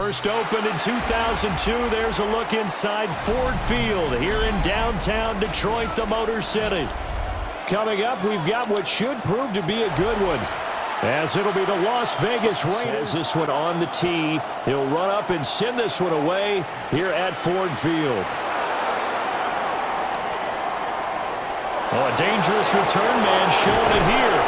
First opened in 2002. There's a look inside Ford Field here in downtown Detroit, the Motor City. Coming up, we've got what should prove to be a good one, as it'll be the Las Vegas Raiders. This one on the tee. He'll run up and send this one away here at Ford Field. Oh, a dangerous return man showing it here.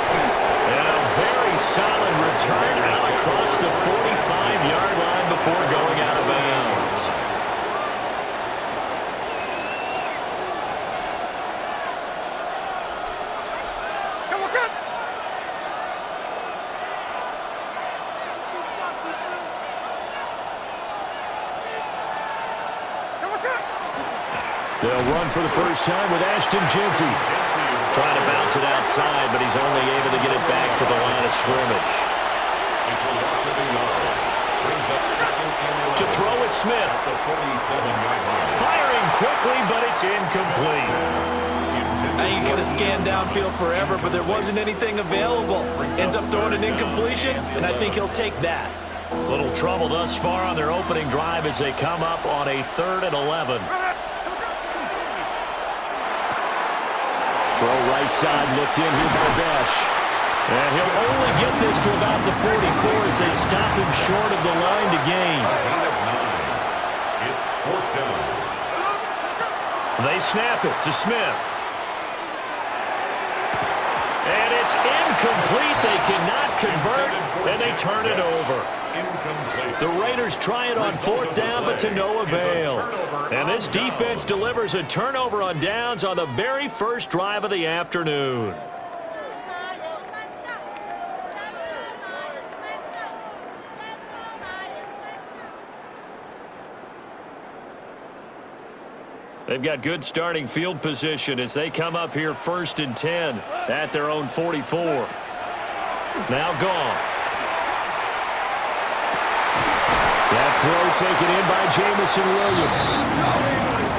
And a very solid return out across the 45-yard line before going out of bounds. They'll run for the first time with Ashton Jeanty. Trying to bounce it outside, but he's only able to get it back to the line of scrimmage. To throw is Smith. Firing quickly, but it's incomplete. I think he could have scanned downfield forever, but there wasn't anything available. Ends up throwing an incompletion, and I think he'll take that. Little trouble thus far on their opening drive as they come up on a 3rd and 11. Throw right side, looked in here by Besh. And he'll only get this to about the 44 as they stop him short of the line to gain. It's 4th down. They snap it to Smith. And it's incomplete. They cannot convert, and they turn it over. The Raiders try it on 4th down, but to no avail. And this defense delivers a turnover on downs on the very first drive of the afternoon. They've got good starting field position as they come up here 1st and 10 at their own 44. Now gone. That throw taken in by Jameson Williams.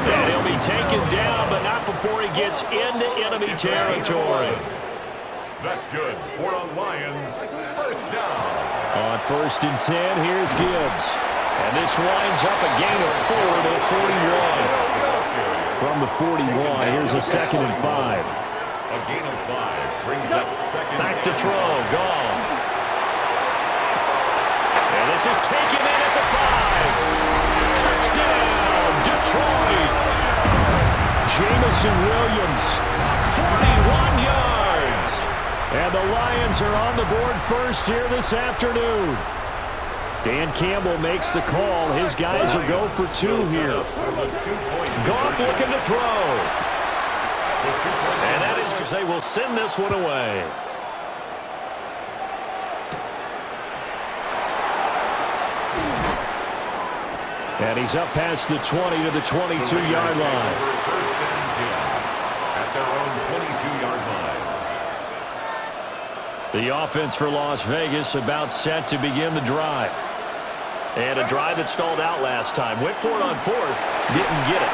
And he'll be taken down, but not before he gets into enemy territory. That's good. 4 on Lions. 1st down. On 1st and 10, here's Gibbs. And this winds up a gain of 4 to the 41. From the 41, here's a 2nd and 5. A gain of 5 brings up 2nd. Back to throw, Goff. And this is taken in at the 5. Touchdown, Detroit. Jameson Williams, 41 yards. And the Lions are on the board first here this afternoon. Dan Campbell makes the call. His guys will go for 2 here. Goff looking to throw. And that is because they will send this one away. And he's up past the 20 to the 22-yard line. First and 10 at their own 22-yard line. The offense for Las Vegas about set to begin the drive. And a drive that stalled out last time. Went for it on 4th. Didn't get it.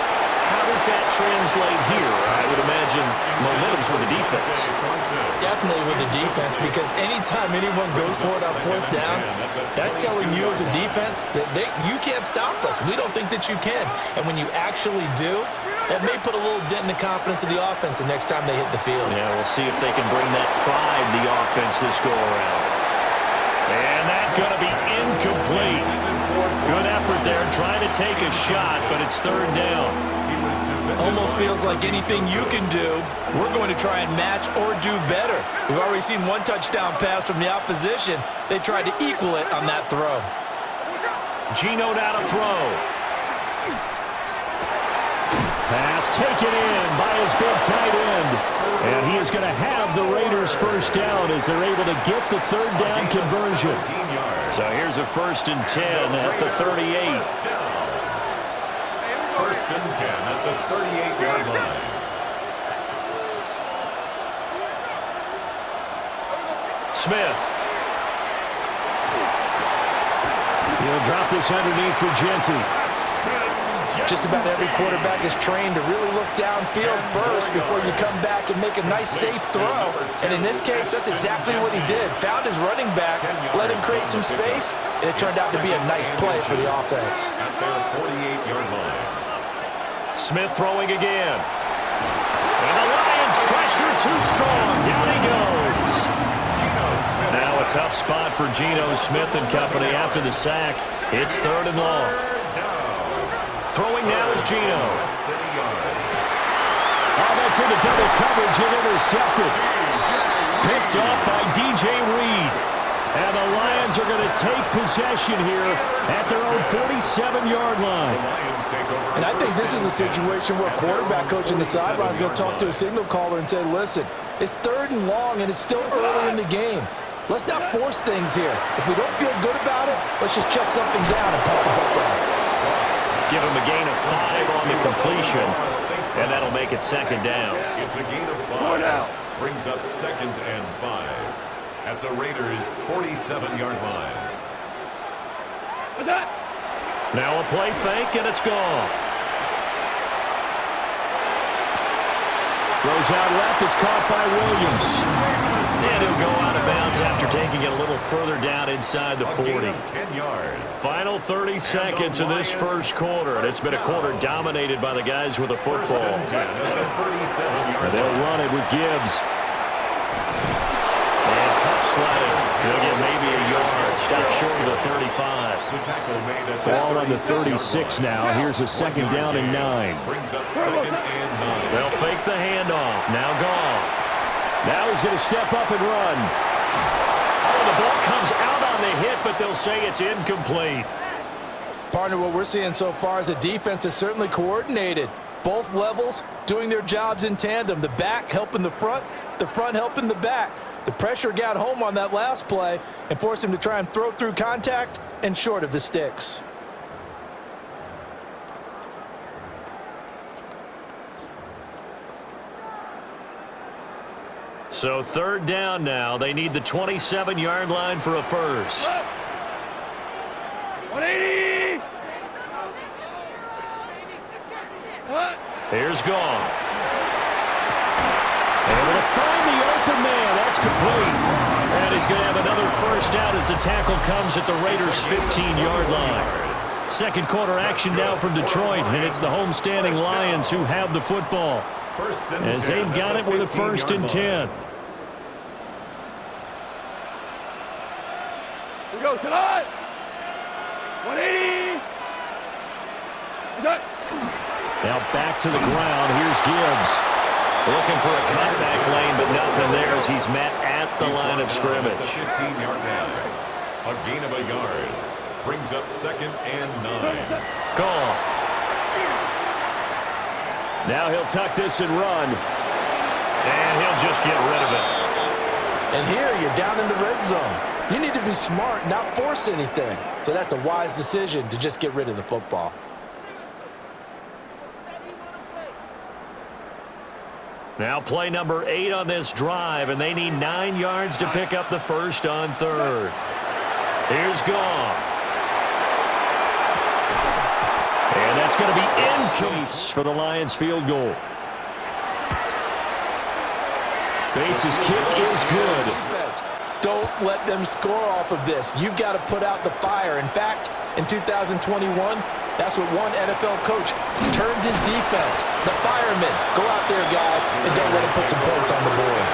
How does that translate here? I would imagine momentum's with the defense. Definitely with the defense, because anytime anyone goes for it on 4th down, that's telling you as a defense that you can't stop us. We don't think that you can. And when you actually do, that may put a little dent in the confidence of the offense the next time they hit the field. Yeah, we'll see if they can bring that pride to the offense this go-around. And that's going to be incomplete. Good effort there trying to take a shot, but it's 3rd down. Almost feels like anything you can do, we're going to try and match or do better. We've already seen 1 touchdown pass from the opposition. They tried to equal it on that throw. Geno now to throw. Pass taken in by his big tight end. And he is going to have the Raiders first down as they're able to get the 3rd down conversion. So here's a 1st and 10 at the 38. 1st and 10 at the 38-yard line. Smith. He'll drop this underneath for Jeanty. Just about every quarterback is trained to really look downfield first before you come back and make a nice, safe throw. And in this case, that's exactly what he did. Found his running back, let him create some space, and it turned out to be a nice play for the offense. At their 48-yard line. Smith throwing again. And the Lions pressure too strong. Down he goes. Now a tough spot for Geno Smith and company after the sack. It's 3rd and long. Throwing now is Geno. Oh, that's into double coverage and intercepted. Picked off by DJ Reed. And the Lions are going to take possession here at their own 47-yard line. And I think this is a situation where quarterback coach in the sideline is going to talk to a signal caller and say, listen, it's 3rd and long and it's still early in the game. Let's not force things here. If we don't feel good about it, let's just check something down and punt the football. Give him a gain of 5 on the completion, and that'll make it 2nd down. It's a gain of 5. Brings up 2nd and 5 at the Raiders' 47-yard line. What's that? Now a play fake, and it's gone. Goes out left. It's caught by Williams. And he'll go out of bounds after taking it a little further down inside the 40. 10 yards. Final 30 seconds of this first quarter, and it's been a quarter dominated by the guys with the football. And they'll run it with Gibbs. And tough sledding. He'll get maybe a yard. Stop short of the 35. Ball on the 36 now. Here's a 2nd down and 9. Brings up 2nd and 9. They'll fake the handoff. Now Goff. Now he's going to step up and run. Oh, the ball comes out on the hit, but they'll say it's incomplete. Partner, what we're seeing so far is the defense is certainly coordinated. Both levels doing their jobs in tandem. The back helping the front helping the back. The pressure got home on that last play and forced him to try and throw through contact and short of the sticks. So 3rd down now. They need the 27-yard line for a first. 180! Here's Goff. Able to find the open man. That's complete. And he's going to have another first down as the tackle comes at the Raiders' 15-yard line. Second quarter action now from Detroit, and it's the homestanding Lions who have the football, as they've got it with a 1st and 10. Here we go, tonight! 180! Now back to the ground. Here's Gibbs. Looking for a cutback lane, but nothing there as he's met at the line of scrimmage. 15-yard line. A gain of a yard. Brings up 2nd and 9. Goff. Now he'll tuck this and run. And he'll just get rid of it. And here you're down in the red zone. You need to be smart, not force anything. So that's a wise decision to just get rid of the football. Now play number 8 on this drive, and they need 9 yards to pick up the first on 3rd. Here's Goff. And that's going to be incomplete for the Lions field goal. Bates' kick is good. Don't let them score off of this. You've got to put out the fire. In fact, in 2021, that's what one NFL coach termed his defense. The firemen. Go out there, guys, and don't let them put some points on the board.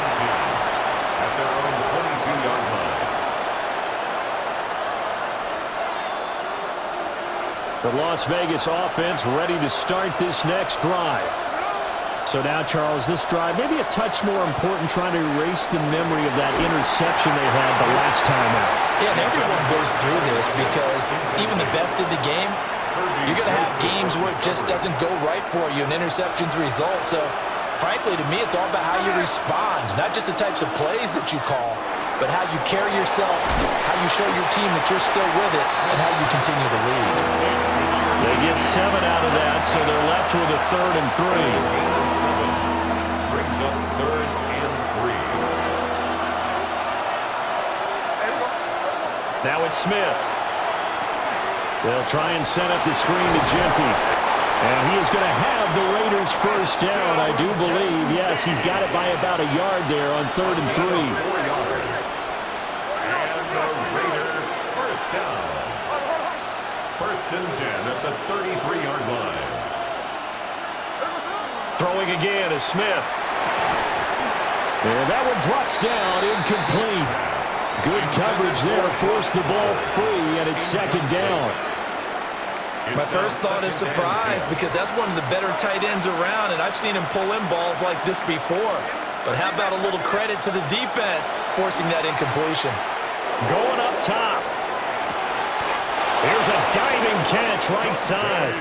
At their own 22-yard line. The Las Vegas offense ready to start this next drive. So now, Charles, this drive maybe a touch more important, trying to erase the memory of that interception they had the last time out. Yeah, and everyone goes through this because even the best in the game, you're going to have games where it just doesn't go right for you, and interceptions result. So, frankly, to me, it's all about how you respond, not just the types of plays that you call, but how you carry yourself, how you show your team that you're still with it, and how you continue to lead. They get 7 out of that, so they're left with a 3rd and 3. Brings up 3rd and 3. Now it's Smith. They'll try and set up the screen to Genty. And he is going to have the Raiders first down, I do believe. Yes, he's got it by about a yard there on 3rd and 3. 4 yards. And the Raider first down. 1st and 10 at the 33-yard line. Throwing again is Smith. And that one drops down, incomplete. Good coverage there, forced the ball free, and it's 2nd down. My first thought is surprise because that's one of the better tight ends around, and I've seen him pull in balls like this before. But how about a little credit to the defense forcing that incompletion? Going up top. Here's a diving catch right side.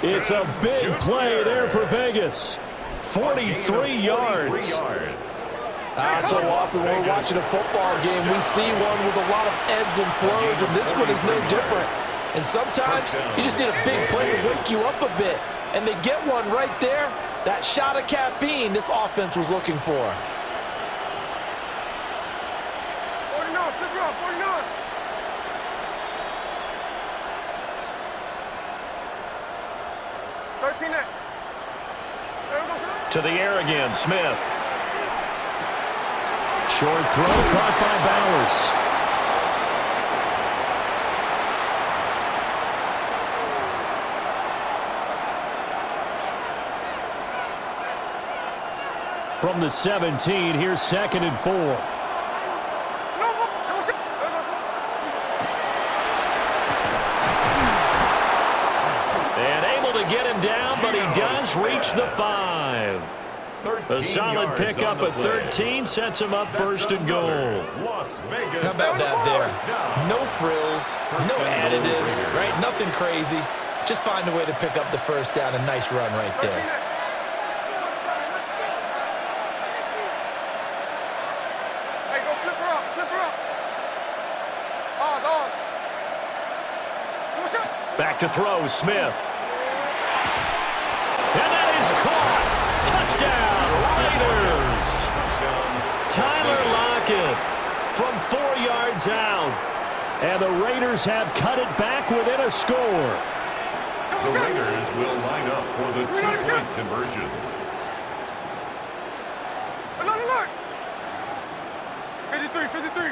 It's a big play there for Vegas. 43 yards. So often when we're watching a football game, we see one with a lot of ebbs and flows, and this one is no different. And sometimes you just need a big play to wake you up a bit. And they get one right there. That shot of caffeine this offense was looking for. 49, flip it up, 49. To the air again, Smith. Short throw caught by Bowers. From the 17, here's 2nd and 4. And able to get him down, but he does reach the 5. A solid pickup at 13 sets him up 1st and goal. How about that there? No frills, no additives, right? Nothing crazy. Just find a way to pick up the 1st down. A nice run right there. Back to throw, Smith. And that is caught. Touchdown, Raiders. Tyler Lockett from 4 yards out. And the Raiders have cut it back within a score. The Raiders will line up for the 2-point conversion. Alert! 53.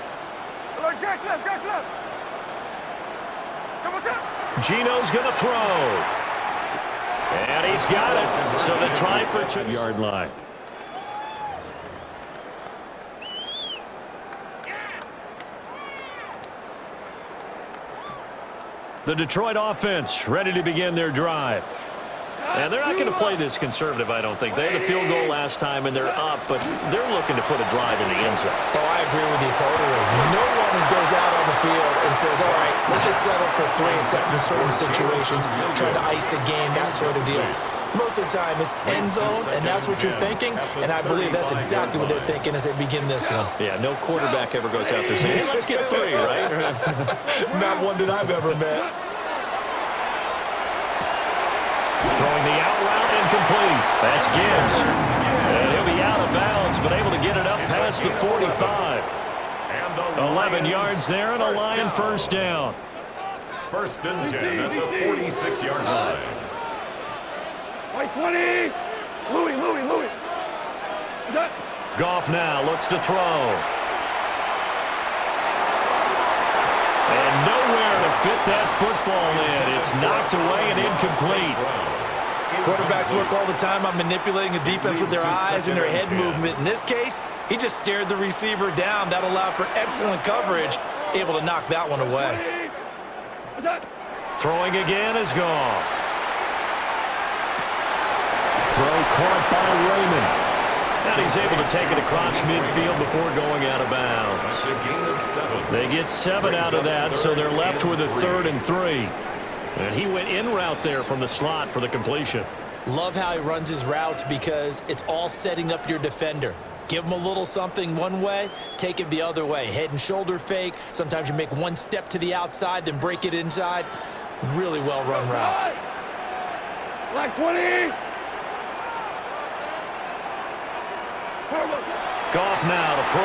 Alert, Jack's left. Gino's going to throw. And he's got it. So the try for 2-yard line. The Detroit offense ready to begin their drive. And they're not going to play this conservative, I don't think. They had a field goal last time, and they're up, but they're looking to put a drive in the end zone. Oh, I agree with you totally. No one goes out on the field and says, all right, let's just settle for 3, except in certain situations, trying to ice a game, that sort of deal. Most of the time, it's end zone, and that's what you're thinking, and I believe that's exactly what they're thinking as they begin this one. Yeah, no quarterback ever goes out there saying, hey, let's get 3, right? Not one that I've ever met. Throwing the out route, incomplete. That's Gibbs. And he'll be out of bounds, but able to get it up past the 45. 11 yards there and a Lion first down. 1st and 10 at the 46-yard line. White 20. Louis. Goff now looks to throw. And nowhere to fit that football in. It's knocked away and incomplete. Quarterbacks work all the time on manipulating a defense with their eyes and their head movement. In this case, he just stared the receiver down. That allowed for excellent coverage, able to knock that one away. Throwing again is Goff. Throw caught by Raymond. And he's able to take it across midfield before going out of bounds. They get 7 out of that, so they're left with a 3rd and 3. And he went in route there from the slot for the completion. Love how he runs his routes because it's all setting up your defender. Give him a little something one way, take it the other way. Head and shoulder fake. Sometimes you make one step to the outside, then break it inside. Really well-run route. Black 20. Goff now to throw.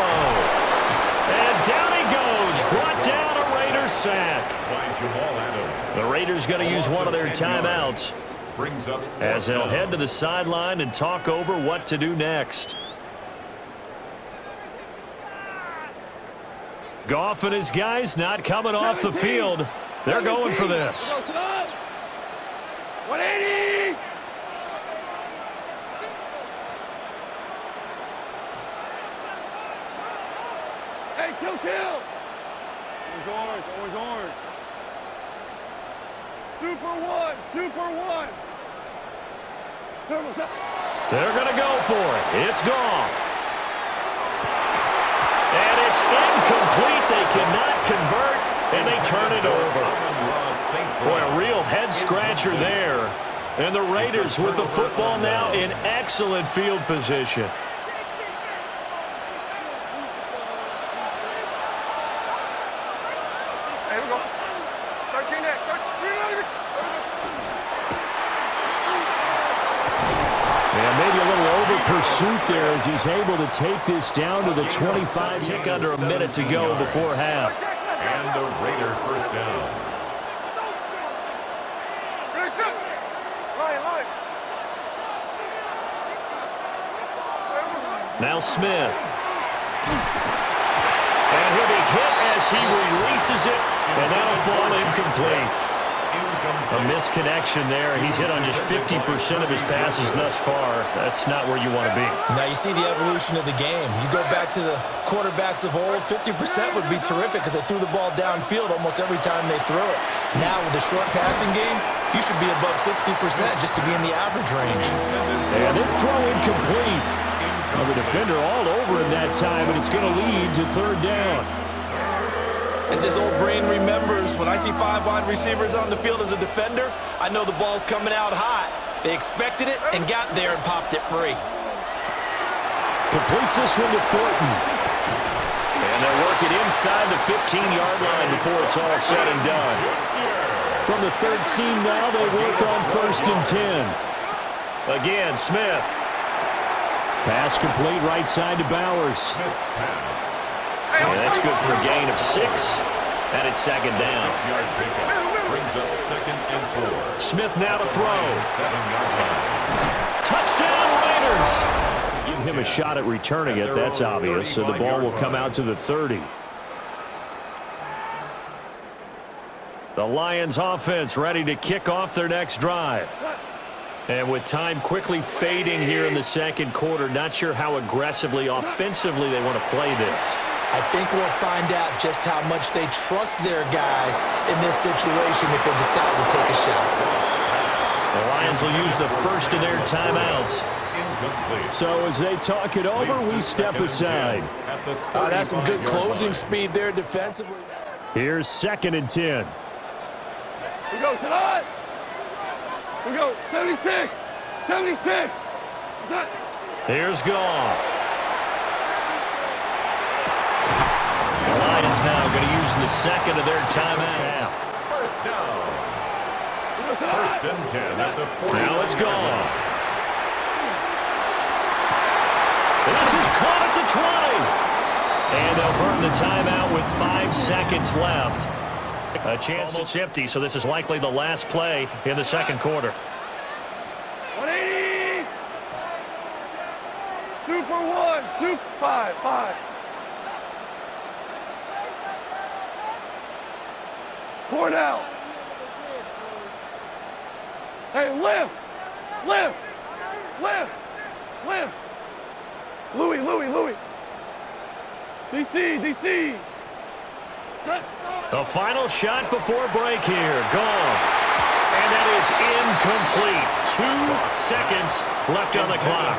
And down he goes. Brought down a Raiders sack. By Javon. The Raiders going to use one of their timeouts. brings up as they'll head to the sideline and talk over what to do next. Goff and his guys not coming off the field. They're going for this. 180! Hey, kill! Always orange, always orange. Super one. They're going to go for it. It's Goff. And it's incomplete. They cannot convert, and they turn it over. Boy, a real head-scratcher there. And the Raiders with the football now in excellent field position. Here we go. 13 next. 13. And maybe a little over-pursuit there as he's able to take this down to the 25. Tick under a minute to go before half. And the Raider first down. Now Smith. And he'll be hit as he releases it, and that'll fall incomplete. A misconnection there. He's hit on just 50% of his passes thus far. That's not where you want to be. Now you see the evolution of the game. You go back to the quarterbacks of old, 50% would be terrific because they threw the ball downfield almost every time they throw it. Now with the short passing game, you should be above 60% just to be in the average range. And this throw incomplete. Well, the defender all over him that time, and it's going to lead to third down. As this old brain remembers, when I see 5 wide receivers on the field as a defender, I know the ball's coming out hot. They expected it and got there and popped it free. Completes this one to Thornton. And they'll work it inside the 15-yard line before it's all said and done. From the 13 now, they work on 1st and 10. Again, Smith. Pass complete right side to Bowers. And that's good for a gain of 6. And it's second down. 6-yard pickup brings up 2nd and 4. Smith now to throw. 7-yard line. Touchdown, Raiders! Give him a shot at returning it. That's obvious. So the ball will come out to the 30. The Lions offense ready to kick off their next drive. And with time quickly fading here in the second quarter, not sure how aggressively, offensively they want to play this. I think we'll find out just how much they trust their guys in this situation if they decide to take a shot. The Lions will use the first of their timeouts. So as they talk it over, we step aside. That's some good closing speed there defensively. Here's 2nd and 10. We go tonight. We go 76. 76. Here's Goff. The Lions now going to use the second of their timeout. First down. 1st and 10 at the 40. Now it's Goff. This is caught at the 20. And they'll burn the timeout with 5 seconds left. A chance it's empty, so this is likely the last play in the second quarter. 180. Super one. Super 5. Cornell. Hey, lift. Louis. DC. The final shot before break here. Goff. And that is incomplete. 2 seconds left on the clock.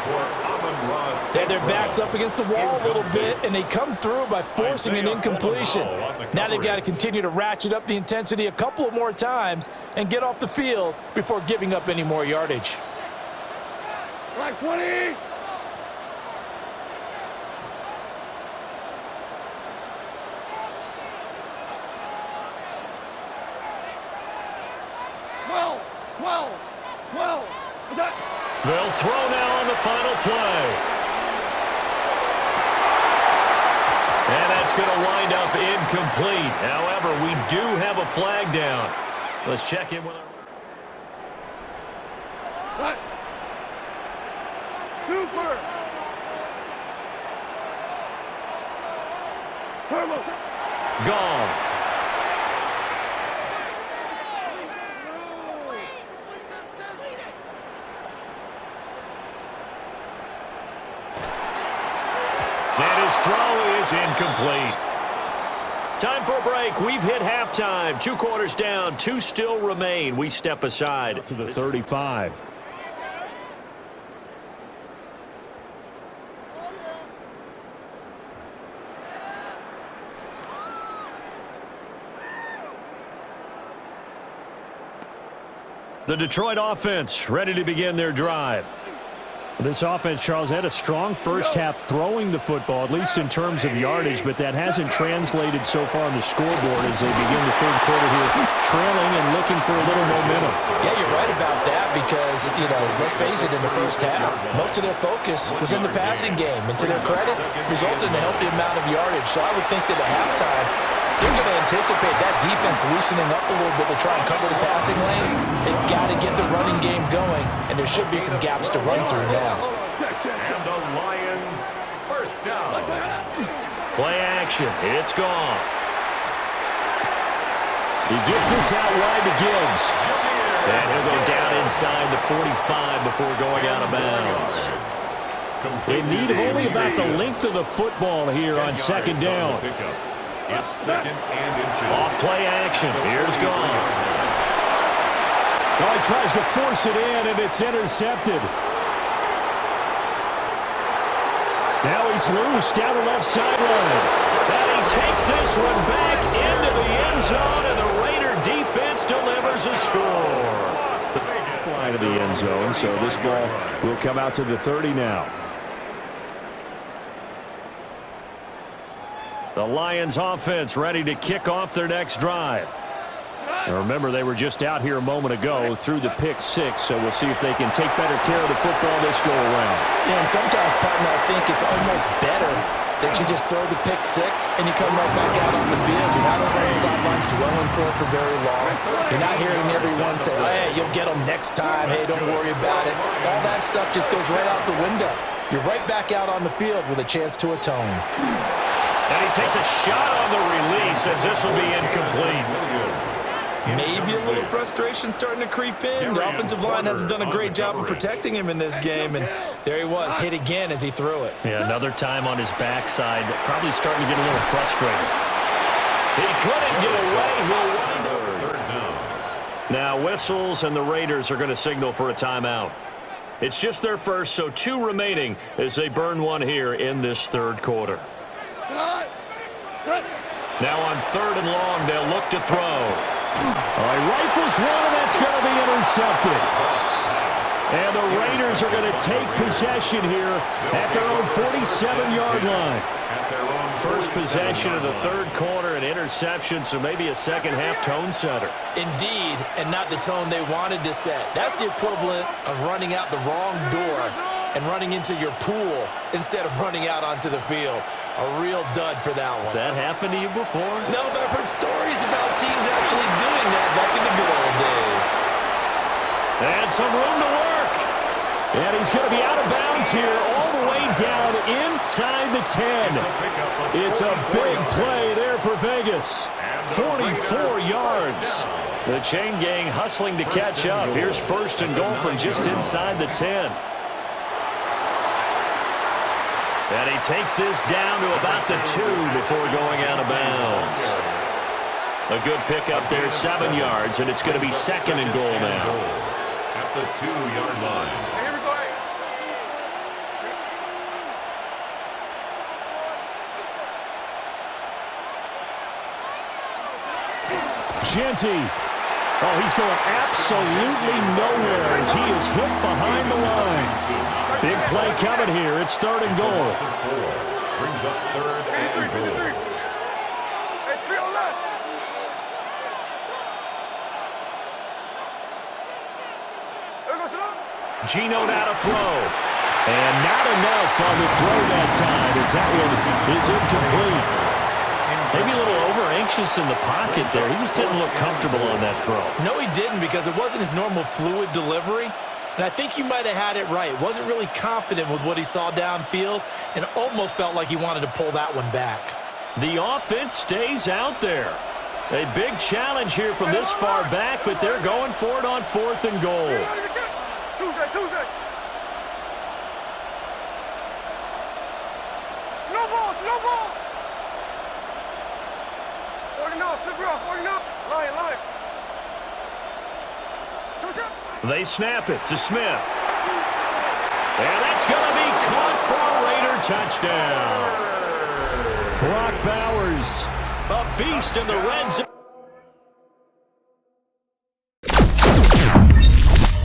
They had their backs up against the wall a little bit, and they come through by forcing an incompletion. Now they've got to continue to ratchet up the intensity a couple of more times and get off the field before giving up any more yardage. Black 20. They'll throw now on the final play. And that's going to wind up incomplete. However, we do have a flag down. Let's check in with our... Super. Turbo. Golf. And his throw is incomplete. Time for a break. We've hit halftime. 2 quarters down. 2 still remain. We step aside to the 35. The Detroit offense ready to begin their drive. This offense, Charles, had a strong first half throwing the football, at least in terms of yardage, but that hasn't translated so far on the scoreboard as they begin the third quarter here, trailing and looking for a little momentum. Yeah, you're right about that because, let's face it, in the first half, most of their focus was in the passing game. And to their credit, resulted in a healthy amount of yardage. So I would think that at halftime, they're going to anticipate that defense loosening up a little bit to try and cover the passing lanes. They've got to get the running game going, and there should be some gaps to run through now. And the Lions, first down. Play action. It's Goff. He gets this out wide to Gibbs. And he'll go down inside the 45 before going out of bounds. They need only about the length of the football here on second down. It's second and inches. Off play action. Here's Goff. Oh, he tries to force it in, and it's intercepted. Now he's loose down the left sideline. And he takes this one back into the end zone, and the Raider defense delivers a score. Fly to the end zone, so this ball will come out to the 30 now. The Lions offense ready to kick off their next drive. Now remember, they were just out here a moment ago through the pick 6, so we'll see if they can take better care of the football this go around. Yeah, and sometimes, partner, I think it's almost better that you just throw the pick 6 and you come right back out on the field. You're not over on the sidelines dwelling for very long. You're not hearing everyone say, hey, you'll get them next time. Hey, don't worry about it. All that stuff just goes right out the window. You're right back out on the field with a chance to atone. And he takes a shot on the release as this will be incomplete. Maybe a little frustration starting to creep in. The offensive line hasn't done a great job of protecting him in this game, and there he was, hit again as he threw it. Yeah, another time on his backside, probably starting to get a little frustrated. He couldn't get away. He'll wind up. Now whistles, and the Raiders are going to signal for a timeout. It's just their first, so 2 remaining as they burn one here in this third quarter. Now on 3rd and long, they'll look to throw. He rifles one, and that's going to be intercepted. And the Raiders are going to take possession here at their own 47-yard line. First possession of the third quarter, an interception, so maybe a second-half tone setter. Indeed, and not the tone they wanted to set. That's the equivalent of running out the wrong door and running into your pool instead of running out onto the field. A real dud for that one. Has that happened to you before? No, but I've heard stories about teams actually doing that back in the good old days. And some room to work. And he's going to be out of bounds here all the way down inside the 10. It's a big play there for Vegas. 44 yards. The chain gang hustling to catch up. Here's 1st and goal from just inside the 10. And he takes this down to about the 2 before going out of bounds. A good pickup there, 7 yards, and it's going to be 2nd and goal now. At the 2-yard line. Genty. Oh, he's going absolutely nowhere as he is hit behind the line. Big play coming here. It's 3rd and goal. Brings up 3rd and goal. Gino now to throw. And not enough on the throw that time as that one is incomplete. Maybe a little over-anxious in the pocket there. He just didn't look comfortable on that throw. No, he didn't, because it wasn't his normal fluid delivery. And I think you might have had it right. Wasn't really confident with what he saw downfield and almost felt like he wanted to pull that one back. The offense stays out there. A big challenge here from this far back, but they're going for it on 4th and goal. Tuesday. Slow ball. 40 up, flip it off, 40 up. Line. They snap it to Smith. And that's going to be caught for a Raider touchdown. Brock Bowers, a beast in the red zone.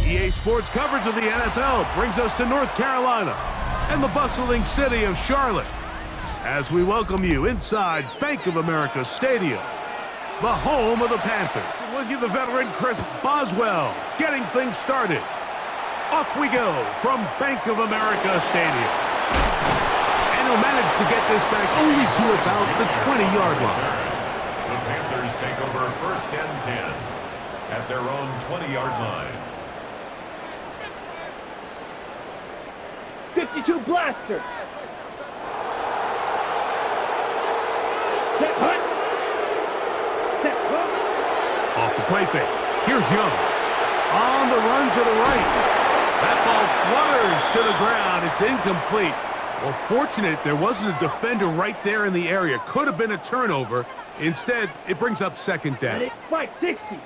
EA Sports coverage of the NFL brings us to North Carolina and the bustling city of Charlotte as we welcome you inside Bank of America Stadium, the home of the Panthers. With you, the veteran Chris Boswell, getting things started. Off we go from Bank of America Stadium. And he'll manage to get this back only to about the 20-yard line. The Panthers take over 1st and 10 at their own 20-yard line. 52 blasters. Step hut. Off the play fake. Here's Young. On the run to the right. That ball flutters to the ground. It's incomplete. Well, fortunate there wasn't a defender right there in the area. Could have been a turnover. Instead, it brings up 2nd down. Spike 60.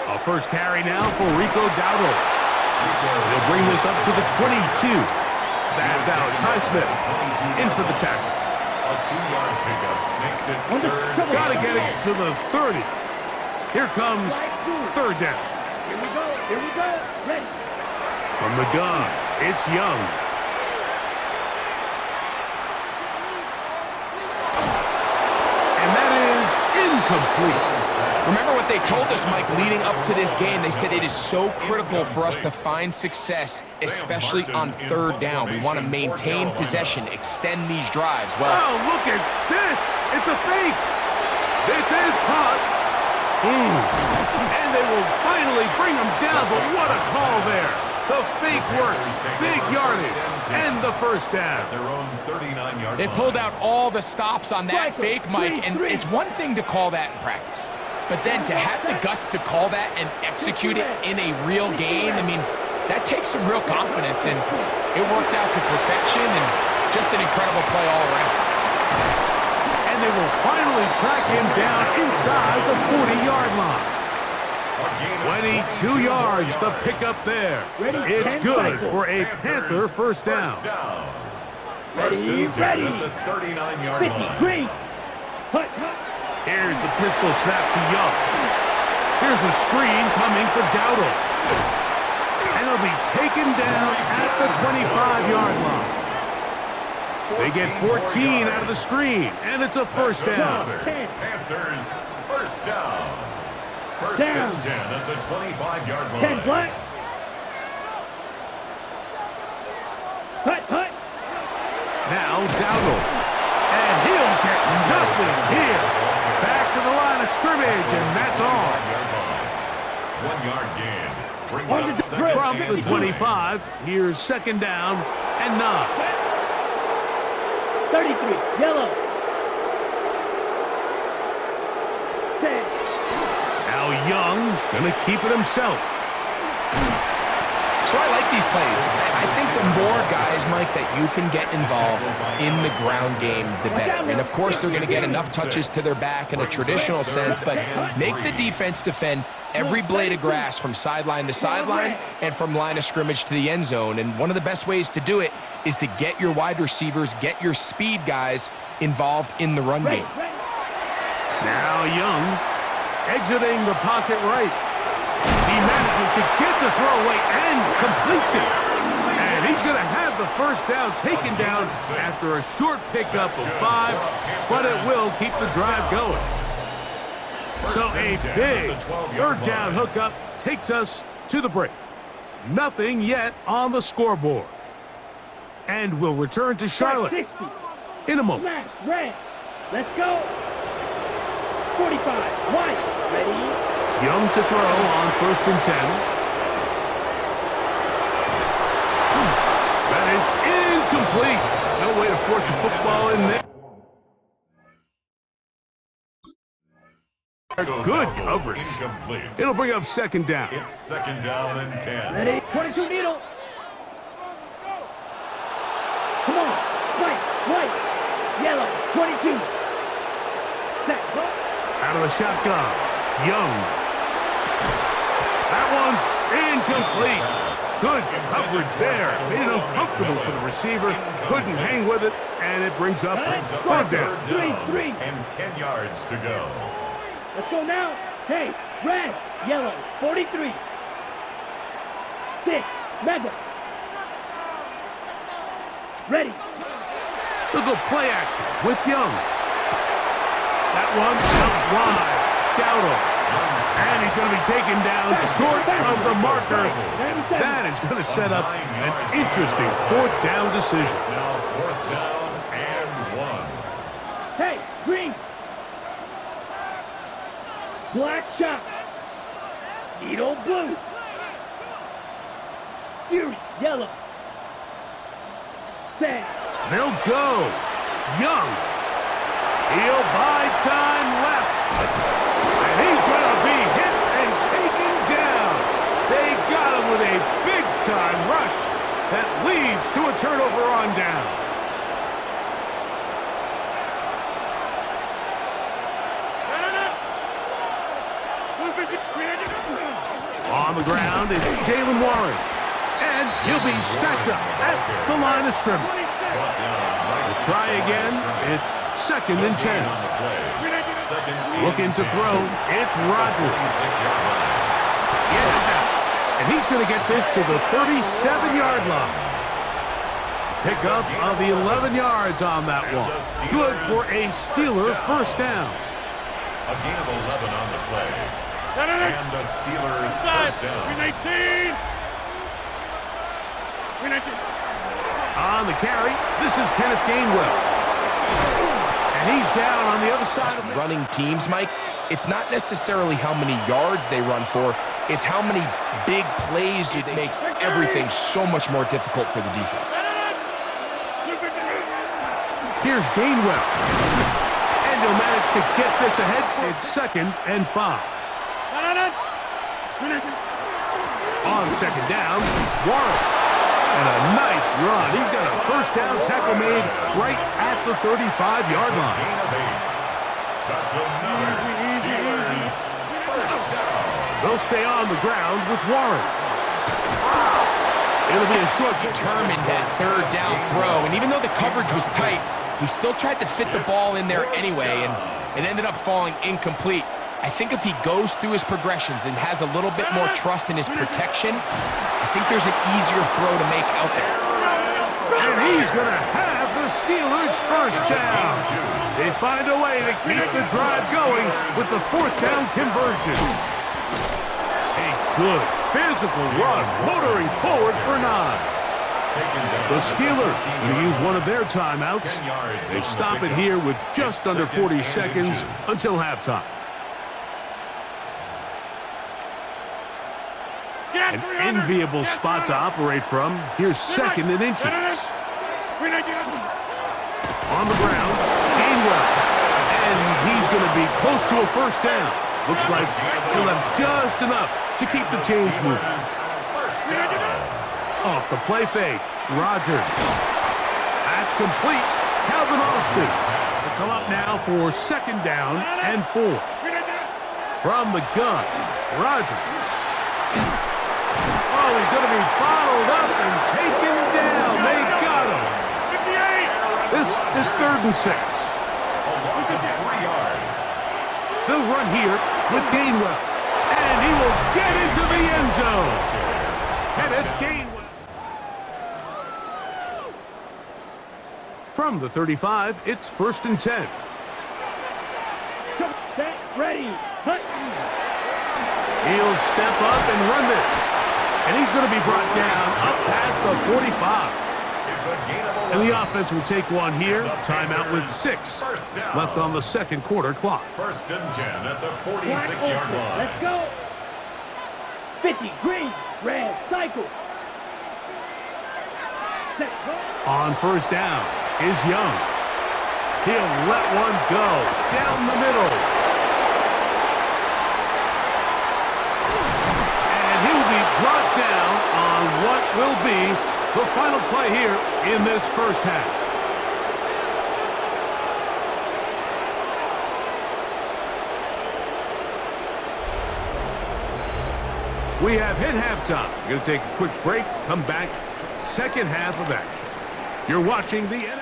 A first carry now for Rico Dowdle. They'll bring this up to the 22. That's out. Highsmith in for the tackle. A 2-yard pickup makes it 3rd. Got to get it to the 30. Here comes 3rd down. Here we go. Ready. From the gun, it's Young. And that is incomplete. Remember what they told us, Mike, leading up to this game. They said it is so critical for us to find success, especially on 3rd down. We want to maintain possession, extend these drives. Well, oh, look at this. It's a fake. This is caught. And they will finally bring him down, but what a call there. The fake works. Big yardage. And the 1st down. Their own 39-yard they line. pulled out all the stops on that fake, Mike, and it's one thing to call that in practice. But then to have the guts to call that and execute it in a real game, I mean, that takes some real confidence, and it worked out to perfection and just an incredible play all around. And they will finally track him down inside the 40-yard line. 22 yards, the pickup there. It's good for a Panther 1st down. First and 10 at the 39-yard line. Green. Here's the pistol snap to Young. Here's a screen coming for Dowdle. And he'll be taken down at the 25-yard line. They get 14 out of the screen, and it's a 1st down. Panthers, 1st down. 1st and 10 at the 25-yard line. 10 black. Hut. Now Dowdle. And he'll get nothing here. Back to the line of scrimmage, and that's all. 1-yard gain. Brings up 2nd From and the 25, here's 2nd down and 9. 33. Yellow. 10. Now Young gonna keep it himself. So I like these plays. I think the more guys, Mike, that you can get involved in the ground game, the better. And, of course, they're going to get enough touches to their back in a traditional sense, but make the defense defend every blade of grass from sideline to sideline and from line of scrimmage to the end zone. And one of the best ways to do it is to get your wide receivers, get your speed guys involved in the run game. Now Young exiting the pocket right. He manages to get the throw away and completes it. And he's going to have the 1st down taken down after a short pickup of 5, but it will keep the drive going. So a big 3rd down hookup takes us to the break. Nothing yet on the scoreboard. And we'll return to Charlotte in a moment. Red. Let's go. 45. White. Young to throw on 1st and 10. That is incomplete. No way to force a football in there. Good coverage. Incomplete. It'll bring up 2nd down. It's 2nd down and 10. Ready? 22 needle. Come on. White. Yellow. 22. Set. Out of the shotgun. Young. That one's incomplete. Good coverage there. Made it uncomfortable for the receiver. Couldn't hang with it, and it brings up 3rd down. 3. And 10 yards to go. Let's go now. Hey, red, yellow, 43. 6, mega. Ready. They'll go play action with Young. That one out wide. Dowdle. And he's going to be taken down short of the marker. That is going to set up an interesting 4th down decision. It's now 4th down and 1. Hey, green. Black shot. Needle blue. Fury, yellow. Set. They'll go. Young. He'll buy time left. And he's going to be hit and taken down. They got him with a big-time rush that leads to a turnover on down. On the ground is Jalen Warren. And he'll be stacked up at the line of scrimmage. We'll try again. It's 2nd and 10. Looking to throw. It's Rodgers. And he's going to get this to the 37-yard line. Pickup of 11 yards on that one. Good for a Steeler 1st down. A gain of 11 on the play. And the Steeler 1st down. On the carry, this is Kenneth Gainwell. And he's down on the other side of running teams, Mike, it's not necessarily how many yards they run for, it's how many big plays it makes everything so much more difficult for the defense. Here's Gainwell. And he'll manage to get this ahead for it's 2nd and 5. On 2nd down, Warren. And a nice run. He's got a 1st down tackle made right at the 35-yard line. That's another Steelers 1st down. They'll stay on the ground with Warren. It'll be a short Determined that 3rd down throw, and even though the coverage was tight, he still tried to fit the ball in there anyway, and it ended up falling incomplete. I think if he goes through his progressions and has a little bit more trust in his protection, I think there's an easier throw to make out there. And he's going to have the Steelers 1st down. They find a way to keep the drive going with the 4th down conversion. A good physical run, motoring forward for 9. The Steelers going to use one of their timeouts. They stop it here with just under 40 seconds until halftime. An enviable spot to operate from. Here's 2nd and inches. On the ground, Gainwell. And he's going to be close to a 1st down. Looks like he'll have just enough to keep the chains moving. Off the play fake, Rodgers. That's complete. Calvin Austin will come up now for 2nd down and 4. From the gun, Rodgers. Oh, he's going to be bottled up and taken down. They got him. This 3rd and 6. They'll run here with Gainwell. And he will get into the end zone. Kenneth Gainwell. From the 35, it's 1st and 10. Set, ready, hunt. He'll step up and run this. And he's going to be brought down up past the 45. It's a gain of 11. And the offense will take one here. Timeout with 6 left on the second quarter clock. First and 10 at the 46-yard line. Let's go. 50, green, red, cycle. On first down is Young. He'll let one go down the middle. And he'll be brought down on what will be the final play here in this first half. We have hit halftime. We're going to take a quick break, come back, second half of action. You're watching the NFL.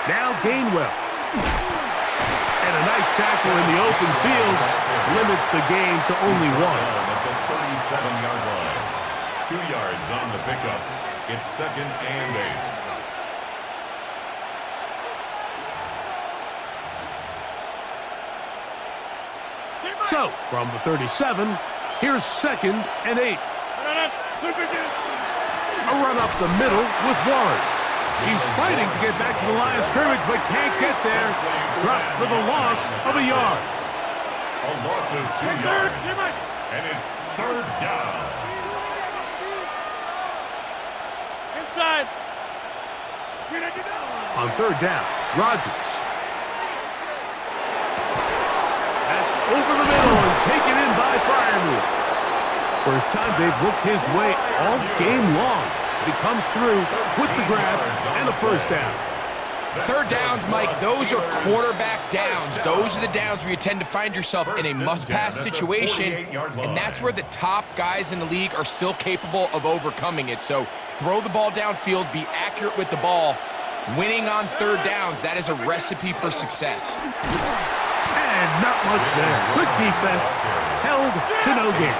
Now Gainwell. And a nice tackle in the open field limits the game to only 1. At the 37-yard line. 2 yards on the pickup. It's second and 8. So, from the 37, here's second and 8. A run up the middle with Warren. He's fighting to get back to the line of scrimmage, but can't get there. Dropped for the loss of a yard. A loss of 2 yards. And it's third down. Inside. On third down, Rodgers. That's over the middle and taken in by Freiermuth. First time they've looked his way all game long. He comes through with the grab and a first down. Third downs, Mike, those are quarterback downs. Those are the downs where you tend to find yourself in a must-pass situation, and that's where the top guys in the league are still capable of overcoming it. So throw the ball downfield, be accurate with the ball. Winning on third downs, that is a recipe for success. And not much there. Good defense. Held to no gain.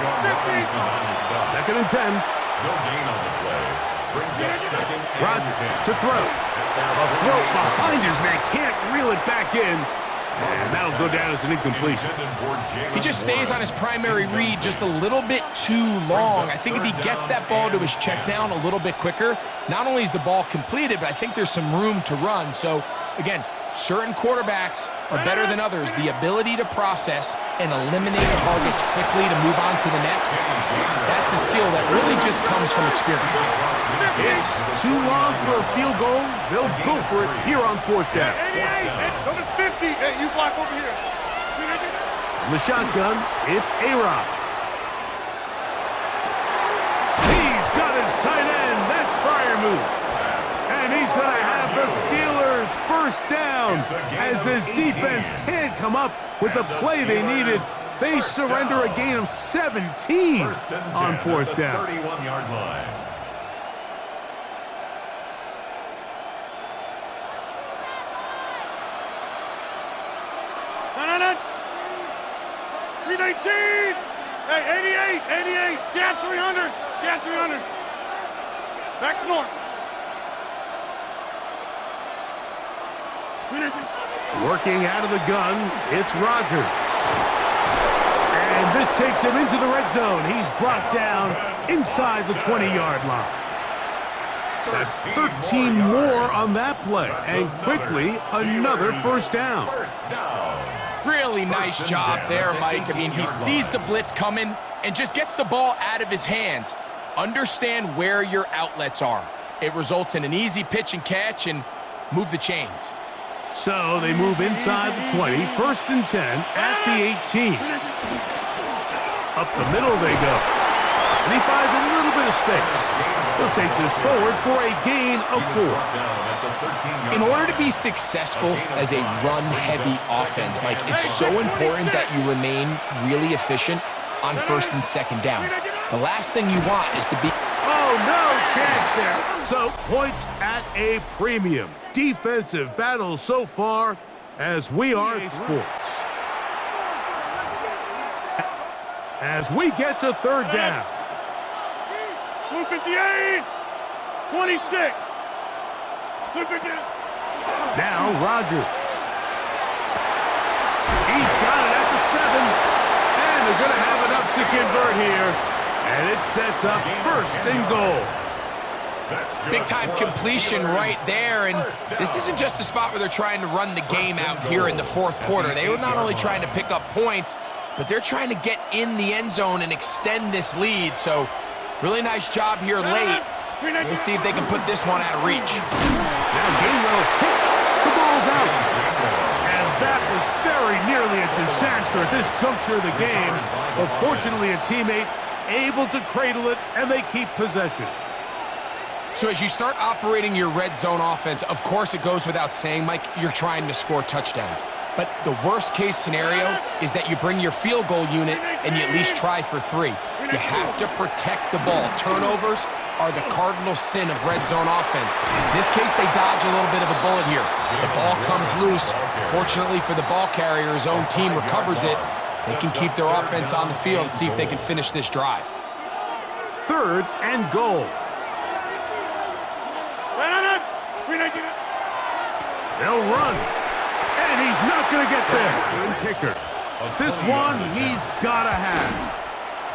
Second and 10. No gain on the play. Brings up second and Rodgers 10. to throw. A throw behind his man. Can't reel it back in. And that'll go down as an incompletion. He just stays on his primary read just a little bit too long. I think if he gets that ball to his check down a little bit quicker, not only is the ball completed, but I think there's some room to run. So, again, certain quarterbacks are better than others. The ability to process and eliminate targets quickly to move on to the next, that's a skill that really just comes from experience. It's too long for a field goal. They'll go for it here on fourth down. 88, coming 50. Hey, you block over here. The shotgun, it's A-Rod. He's got his tight end. That's Freiermuth. And he's going to have the Steelers first down. As this defense can't come up with the play they needed, they surrender a gain of 17 on fourth down. 31-yard line. No. 319. Hey, 88. Cat 300. Cat 300. Back north. Working out of the gun, it's Rodgers. And this takes him into the red zone. He's brought down inside the 20-yard line. That's 13 more on that play. And quickly, another first down. Really nice job there, Mike. I mean, he sees the blitz coming and just gets the ball out of his hands. Understand where your outlets are. It results in an easy pitch and catch and move the chains. So they move inside the 20, first and 10 at the 18. Up the middle they go. And he finds a little bit of space. He'll take this forward for a gain of 4. In order to be successful as a run-heavy offense, Mike, it's so important that you remain really efficient on first and second down. The last thing you want is to be... Oh, no chance there. So points at a premium. Defensive battle so far as we are sports. As we get to third down. 258. 26. Now Rodgers. He's got it at the 7. And they're going to have enough to convert here. And it sets up 1st and goal. Big-time completion right there, and this isn't just a spot where they're trying to run the game out here in the 4th quarter. They were not only trying to pick up points, but they're trying to get in the end zone and extend this lead. So really nice job here late. We'll see if they can put this one out of reach. Now Gainwell hit. The ball's out. And that was very nearly a disaster at this juncture of the game. But fortunately, a teammate able to cradle it, and they keep possession. So as you start operating your red zone offense, of course it goes without saying, Mike, you're trying to score touchdowns. But the worst case scenario is that you bring your field goal unit and you at least try for 3. You have to protect the ball. Turnovers are the cardinal sin of red zone offense. In this case, they dodge a little bit of a bullet here. The ball comes loose. Fortunately for the ball carrier, his own team recovers it. They can keep their offense on the field and see if they can finish this drive. 3rd and goal. They'll run. And he's not going to get there. Good kicker. This one he's got to have.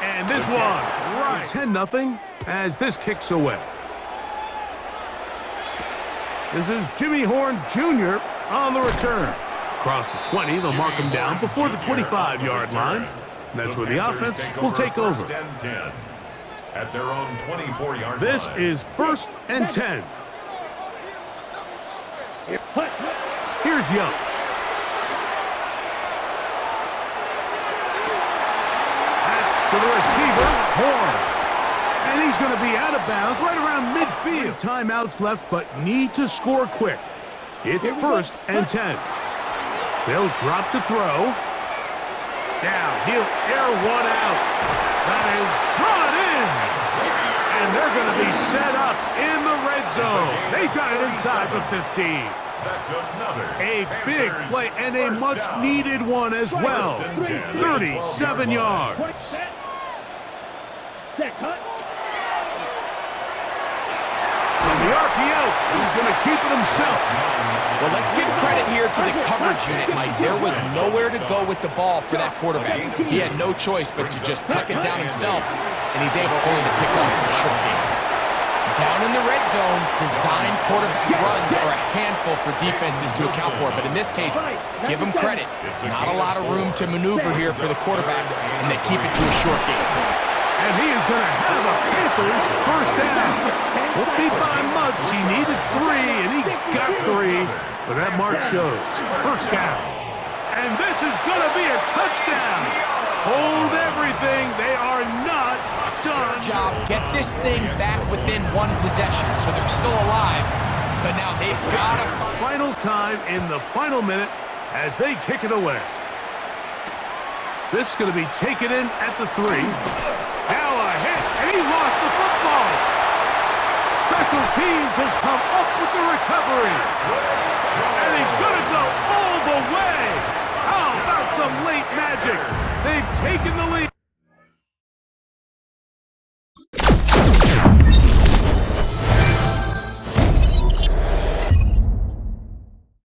And this one, right. 10-0 as this kicks away. This is Jimmy Horn Jr. on the return. Across the 20, they'll mark him down before the 25-yard line. And that's where the offense will take over. At their own 24-yard line. This is 1st and 10. Here's Yall. That's to the receiver, Horn. And he's going to be out of bounds right around midfield. Timeouts left, but need to score quick. It's 1st and 10. They'll drop to throw. Now he'll air one out. That is brought in. And they're going to be set up in the red zone. They've got it inside the 15. That's another A big play and a much-needed one as well. 37 yards. From the RPO, he's going to keep it himself. Well, let's give credit here to the coverage unit, Mike. There was nowhere to go with the ball for that quarterback. He had no choice but to just tuck it down himself, and he's able only to pick up a short game. Down in the red zone, design quarterback runs are a handful for defenses to account for, but in this case, give them credit. Not a lot of room to maneuver here for the quarterback, and they keep it to a short game. And he is going to have a Panthers 1st down. Won't be by much. He needed 3, and he got 3. But that mark shows 1st down. And this is going to be a touchdown. Hold everything. They are not done. Job. Get this thing back within 1 possession, so they're still alive. But now they've got to... Final time in the final minute as they kick it away. This is going to be taken in at the 3. Now a hit, and he lost the football. Special teams has come up with the recovery. And he's going to go all the way. How about some late magic? They've taken the lead.